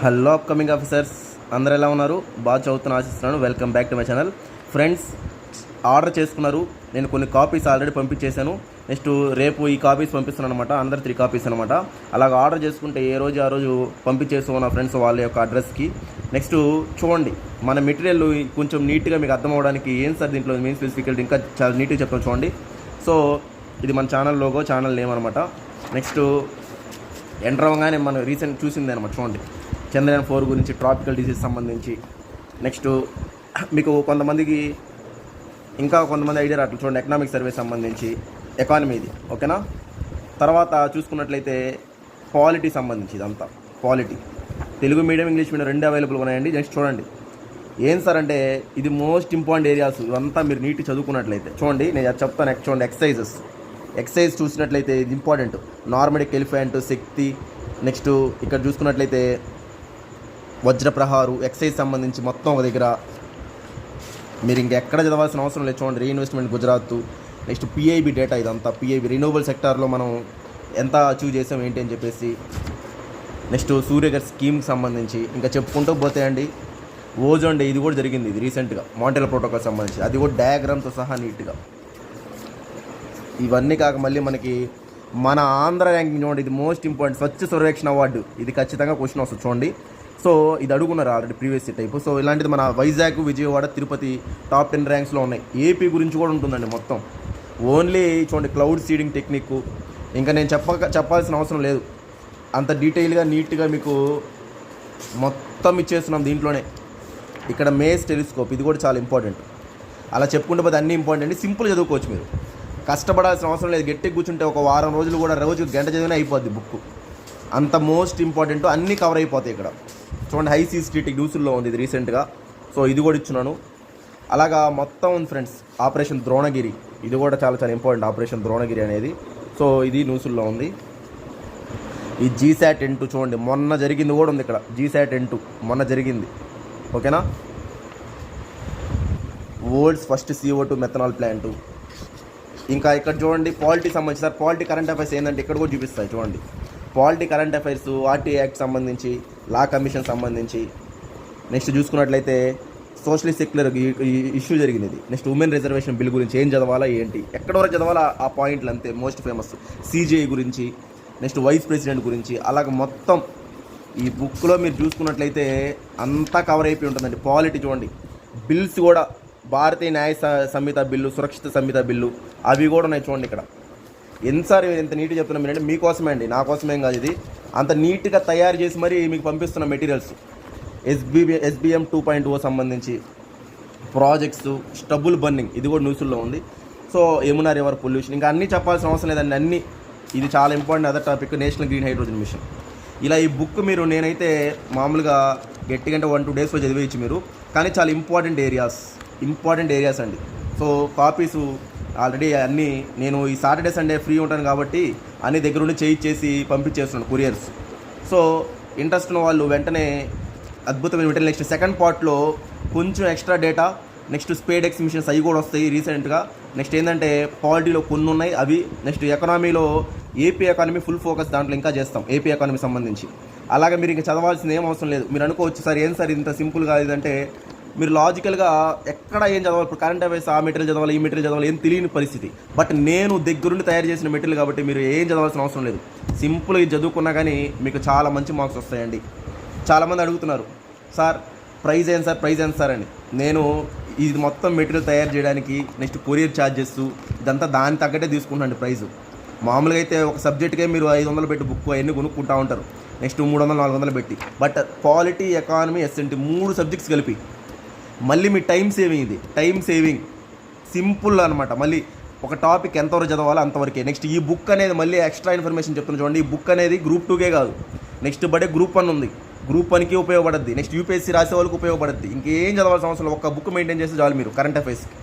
Hello upcoming officers, అందరు ఎలా ఉన్నారు? బాగా చదువుతున్న ఆశిస్తున్నాను. Welcome back to my channel. Friends, order చేసుకున్నారు. నేను కొన్ని కాపీస్ ఆల్రెడీ పంపించేశాను. నెక్స్ట్ రేపు ఈ కాపీస్ పంపిస్తున్నాను అనమాట. అందరు 3 కాపీస్ అనమాట. అలాగ ఆర్డర్ చేసుకుంటే ఏ రోజు ఆ రోజు పంపించేస్తాం నా ఫ్రెండ్స్ వాళ్ళ యొక్క అడ్రస్కి. నెక్స్ట్ చూడండి, మన మెటీరియల్ కొంచెం నీట్గా మీకు అర్థం అవ్వడానికి ఏం సార్ దీంట్లో మెయిన్ స్పెసిఫికల్ ఇంకా చాలా నీట్గా చెప్తాను చూడండి. సో ఇది మన ఛానల్ లోగో, ఛానల్ నేమ్ అనమాట. నెక్స్ట్ ఎంటర్ అవ్వగానే మనం రీసెంట్ చూసింది అనమాట. చూడండి, చంద్రయాన్ 4 గురించి, ట్రాపికల్ డిసీజ్ సంబంధించి. నెక్స్ట్ మీకు కొంతమందికి ఇంకా కొంతమంది ఐడియా రావట్లేదు. చూడండి, ఎకనామిక్ సర్వే సంబంధించి, ఎకానమీది ఓకేనా. తర్వాత చూసుకున్నట్లయితే పాలిటీ సంబంధించి, ఇదంతా polity Telugu medium, English medium 2 available ఉన్నాయండి. నెక్స్ట్ చూడండి, ఏం సార్ అంటే ఇది మోస్ట్ ఇంపార్టెంట్ ఏరియాస్. ఇవంతా మీరు నీట్గా చదువుకున్నట్లయితే చూడండి, నేను చెప్తాను. నెక్స్ట్ చూడండి, ఎక్సైజ్ చూసినట్లయితే ఇది ఇంపార్టెంట్. నార్మడిక్, ఎలిఫెంట్, శక్తి. నెక్స్ట్ ఇక్కడ చూసుకున్నట్లయితే వజ్రప్రహారు, ఎక్సైజ్ సంబంధించి మొత్తం ఒక దగ్గర. మీరు ఇంకెక్కడ చదవాల్సిన అవసరం లేదు. చూడండి, reinvestment Gujarat. Next PIB data, ఇదంతా పిఐబి రిన్యూవబుల్ సెక్టార్లో మనం ఎంత అచీవ్ చేసాం ఏంటి అని చెప్పేసి. నెక్స్ట్ సూర్యగర్ స్కీమ్కి సంబంధించి ఇంకా చెప్పుకుంటూ పోతే అండి, ఓజోన్ డే ఇది కూడా జరిగింది. ఇది రీసెంట్గా మాంట్రియల్ ప్రోటోకాల్ సంబంధించి, అది కూడా డయాగ్రామ్తో సహా నీట్గా. ఇవన్నీ కాక మళ్ళీ మనకి మన ఆంధ్ర ర్యాంకింగ్ చూడండి, ఇది మోస్ట్ ఇంపార్టెంట్. స్వచ్ఛ సర్వేక్షణ అవార్డు, ఇది ఖచ్చితంగా క్వశ్చన్ వస్తుంది చూడండి. సో ఇది అడుగున్నారు ఆల్రెడీ ప్రీవియస్ టైపు. సో ఇలాంటిది మన వైజాగ్, విజయవాడ, తిరుపతి టాప్ 10 ర్యాంక్స్లో ఉన్నాయి. ఏపీ గురించి కూడా ఉంటుందండి మొత్తం. ఓన్లీ చూడండి, క్లౌడ్ సీడింగ్ టెక్నిక్ ఇంకా నేను చెప్పాల్సిన అవసరం లేదు. అంత డీటెయిల్గా నీట్గా మీకు మొత్తం ఇచ్చేస్తున్నాం దీంట్లోనే. ఇక్కడ మేస్ టెలిస్కోప్, ఇది కూడా చాలా ఇంపార్టెంట్. అలా చెప్పుకుంటే పోతే అన్నీ ఇంపార్టెంట్. సింపుల్ చదువుకోవచ్చు, మీరు కష్టపడాల్సిన అవసరం లేదు. గట్టిగా కూర్చుంటే ఒక వారం రోజులు కూడా రోజు గంట చదివినా అయిపోద్ది బుక్. అంత మోస్ట్ ఇంపార్టెంట్, అన్నీ కవర్ అయిపోతాయి ఇక్కడ. చూడండి, హై సిస్టీటీ న్యూస్లో ఉంది ఇది రీసెంట్గా. సో ఇది కూడా ఇచ్చున్నాను. అలాగా మొత్తం ఉంది ఫ్రెండ్స్. ఆపరేషన్ ద్రోణగిరి, ఇది కూడా చాలా చాలా ఇంపార్టెంట్. ఆపరేషన్ ద్రోణగిరి అనేది, సో ఇది న్యూస్లో ఉంది. ఈ జీశాట్ N2 చూడండి, మొన్న జరిగింది కూడా ఉంది ఇక్కడ. జీశాట్ N2 మొన్న జరిగింది, ఓకేనా. World's first CO2 methanol plant. ఇంకా ఇక్కడ చూడండి, పాలిటీ సంబంధించి. సార్ పాలిటీ కరెంట్ అఫైర్స్ ఏంటంటే ఇక్కడ కూడా చూపిస్తాయి చూడండి. Polity current affairs, RT act సంబంధించి, లా కమిషన్ సంబంధించి. నెక్స్ట్ చూసుకున్నట్లయితే సోషలిస్ట్ సెక్యులర్ ఇష్యూ జరిగింది ఇది. నెక్స్ట్ ఉమెన్ రిజర్వేషన్ బిల్ గురించి ఏం చదవాలా ఏంటి, ఎక్కడ వరకు చదవాలా ఆ పాయింట్లు అంతే మోస్ట్ ఫేమస్. సిజిఐ గురించి, నెక్స్ట్ వైస్ ప్రెసిడెంట్ గురించి. అలాగ మొత్తం ఈ బుక్లో మీరు చూసుకున్నట్లయితే అంతా కవర్ అయిపోయి ఉంటుందండి. పాలిటీ చూడండి, బిల్స్ కూడా భారతీయ న్యాయ సంహిత బిల్లు, సురక్షిత సంహిత బిల్లు, అవి కూడా ఉన్నాయి చూడండి ఇక్కడ. ఎన్నిసారి ఎంత నీట్గా చెప్తున్నాం ఏంటంటే మీకోసమే అండి, నా కోసమేం కాదు. ఇది అంత నీట్గా తయారు చేసి మరీ మీకు పంపిస్తున్న మెటీరియల్స్. SBM 2.0 సంబంధించి ప్రాజెక్ట్స్, స్టబుల్ బర్నింగ్, ఇది కూడా న్యూస్లో ఉంది. సో యమునా రివర్ పొల్యూషన్, ఇంకా అన్నీ చెప్పాల్సిన అవసరం లేదండి. అన్నీ ఇది చాలా important. Other topic national green hydrogen mission. ఇలా ఈ బుక్ మీరు నేనైతే మామూలుగా గట్టిగా 1-2 డేస్లో చదివేయచ్చు మీరు. కానీ చాలా ఇంపార్టెంట్ ఏరియాస్ అండి. సో కాపీసు ఆల్రెడీ అన్నీ నేను ఈ సాటర్డే సండే ఫ్రీ ఉంటాను కాబట్టి అన్ని దగ్గర ఉండి చేసి పంపించేస్తున్నాను కొరియర్స్. సో ఇంట్రెస్ట్ ఉన్న వాళ్ళు వెంటనే అద్భుతమైన మెటీరియల్. నెక్స్ట్ సెకండ్ పార్ట్లో కొంచెం extra data, next SpaDeX missions అవి కూడా వస్తాయి రీసెంట్గా. నెక్స్ట్ ఏంటంటే పాలిటీలో కొన్ని ఉన్నాయి అవి. నెక్స్ట్ ఎకనామీలో ఏపీ ఎకానమీ ఫుల్ ఫోకస్ దాంట్లో ఇంకా చేస్తాం, ఏపీ ఎకానమీ సంబంధించి. అలాగే మీరు ఇంకా చదవాల్సింది ఏం అవసరం లేదు. మీరు అనుకోవచ్చు, సార్ ఏం సార్ ఇంత సింపుల్గా ఇదంటే, మీరు లాజికల్గా ఎక్కడ ఏం చదవాలి. ఇప్పుడు కరెంట్ అఫైర్స్ ఆ మెటీరియల్ చదవాలి, ఈ మెటీరియల్ చదవాలి, ఏం తెలియని పరిస్థితి. బట్ నేను దగ్గరుండి తయారు చేసిన మెటీరియల్ కాబట్టి మీరు ఏం చదవాల్సిన అవసరం లేదు. సింపుల్గా చదువుకున్నా కానీ మీకు చాలా మంచి మార్క్స్ వస్తాయండి. చాలామంది అడుగుతున్నారు, సార్ ప్రైజ్ ఏంటి సార్ అని. నేను ఇది మొత్తం మెటీరియల్ తయారు చేయడానికి నెక్స్ట్ కొరియర్ ఛార్జెస్ ఇదంతా దాని తగ్గట్టే తీసుకుంటాను ప్రైజు. మామూలుగా అయితే ఒక సబ్జెక్ట్కే మీరు 500 పెట్టి బుక్ అవన్నీ కొనుక్కుంటూ ఉంటారు. నెక్స్ట్ 300-400 పెట్టి. But polity, economy, SNT 3 subjects కలిపి మళ్ళీ మీ టైం సేవింగ్ సింపుల్ అనమాట. మళ్ళీ ఒక టాపిక్ ఎంతవరకు చదవాలో అంతవరకే. నెక్స్ట్ ఈ బుక్ అనేది మళ్ళీ ఎక్స్ట్రా ఇన్ఫర్మేషన్ చెప్తున్నా చూడండి. ఈ బుక్ అనేది గ్రూప్ 2కే కాదు, నెక్స్ట్ బడే గ్రూప్ 1 ఉంది, గ్రూప్ 1కి ఉపయోగపడుద్ది. నెక్స్ట్ యూపీఎస్సీ రాసే వాళ్ళకి ఉపయోగపడుద్ది. ఇంకేం చదవాల్సిన అవసరం లేదు, ఒక బుక్ మెయింటైన్ చేస్తే చాలు మీరు కరెంట్ అఫైర్స్కి.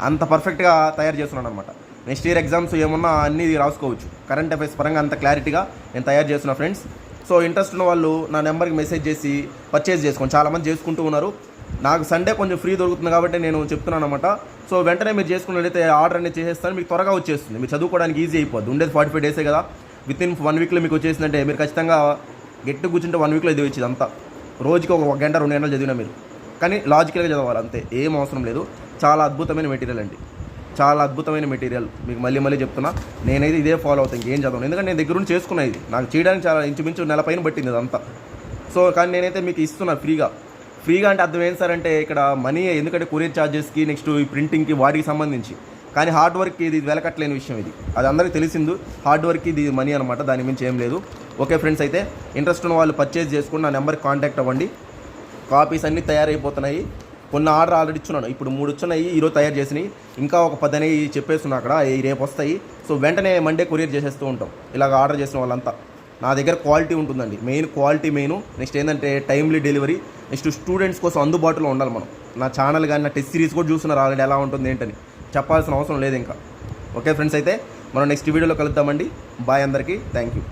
అంత పర్ఫెక్ట్గా తయారు చేస్తున్నాను అనమాట. నెక్స్ట్ ఇయర్ ఎగ్జామ్స్ ఏమన్నా అన్నీ రాసుకోవచ్చు. కరెంట్ అఫైర్స్ పరంగా అంత క్లారిటీగా నేను తయారు చేస్తున్నా ఫ్రెండ్స్. సో ఇంట్రెస్ట్ ఉన్న వాళ్ళు నా నెంబర్కి మెసేజ్ చేసి పర్చేజ్ చేసుకోండి. చాలామంది చేసుకుంటూ ఉన్నారు. నాకు సండే కొంచెం ఫ్రీ దొరుకుతుంది కాబట్టి నేను చెప్తున్నాను అనమాట. సో వెంటనే మీరు చేసుకున్నట్లయితే ఆర్డర్ అనేది చేసేస్తాను, మీకు త్వరగా వచ్చేస్తుంది. మీరు చదువుకోవడానికి ఈజీ అయిపోద్ది. ఉండేది 45 డేసే కదా. విత్ ఇన్ 1 వీక్లో మీకు వచ్చేసిందంటే మీరు ఖచ్చితంగా గట్టి కూర్చుంటే 1 వీక్లో ఇది వచ్చేది అంతా. రోజుకి ఒక గంట 2 గంటలు చదివినా మీరు, కానీ లాజికల్గా చదవాలి అంతే, ఏం అవసరం లేదు. చాలా అద్భుతమైన మెటీరియల్ అండి, చాలా అద్భుతమైన మెటీరియల్. మీకు మళ్ళీ చెప్తున్నా, నేనైతే ఇదే ఫాలో అవుతాను, ఇంకేం చదవను. ఎందుకంటే నేను దగ్గర నుంచి చేసుకున్నా, ఇది నాకు చేయడానికి చాలా ఇంచుమించు నెల పైన పట్టింది అదంతా. సో కానీ నేనైతే మీకు ఇస్తున్నా ఫ్రీగా అంటే అర్థం ఏంటి సార్ అంటే ఇక్కడ మనీ, ఎందుకంటే కొరియర్ ఛార్జెస్కి, నెక్స్ట్ ఈ ప్రింటింగ్కి, వాటికి సంబంధించి. కానీ హార్డ్ వర్క్కి ఇది వెలకట్లేని విషయం, అది అందరికీ తెలిసిందు. హార్డ్ వర్క్కి ఇది మనీ అనమాట, దాని మించి ఏం లేదు. ఓకే ఫ్రెండ్స్, అయితే ఇంట్రెస్ట్ ఉన్న వాళ్ళు పర్చేజ్ చేసుకుని నా నెంబర్కి కాంటాక్ట్ అవ్వండి. కాపీస్ అన్నీ తయారైపోతున్నాయి. కొన్ని ఆర్డర్ ఆల్రెడీ ఇచ్చున్నాను, ఇప్పుడు 3 వచ్చున్నాయి, ఈరోజు తయారు చేసినాయి. ఇంకా ఒక 10 అనేవి చెప్పేస్తున్నా అక్కడ, రేపు వస్తాయి. సో వెంటనే మండే కొరియర్ చేసేస్తూ ఉంటాం. ఇలాగ ఆర్డర్ చేసిన వాళ్ళంతా, నా దగ్గర క్వాలిటీ ఉంటుందండి, క్వాలిటీ మెయిన్. నెక్స్ట్ ఏంటంటే టైమ్లీ డెలివరీ. నెక్స్ట్ స్టూడెంట్స్ కోసం అందుబాటులో ఉండాలి మనం. నా ఛానల్ కానీ నా టెస్ట్ సిరీస్ కూడా చూస్తున్నారు ఆల్రెడీ, ఎలా ఉంటుంది ఏంటని చెప్పాల్సిన అవసరం లేదు ఇంకా. ఓకే ఫ్రెండ్స్, అయితే మనం నెక్స్ట్ వీడియోలో కలుద్దామండి. బాయ్ అందరికీ, థ్యాంక్ యూ.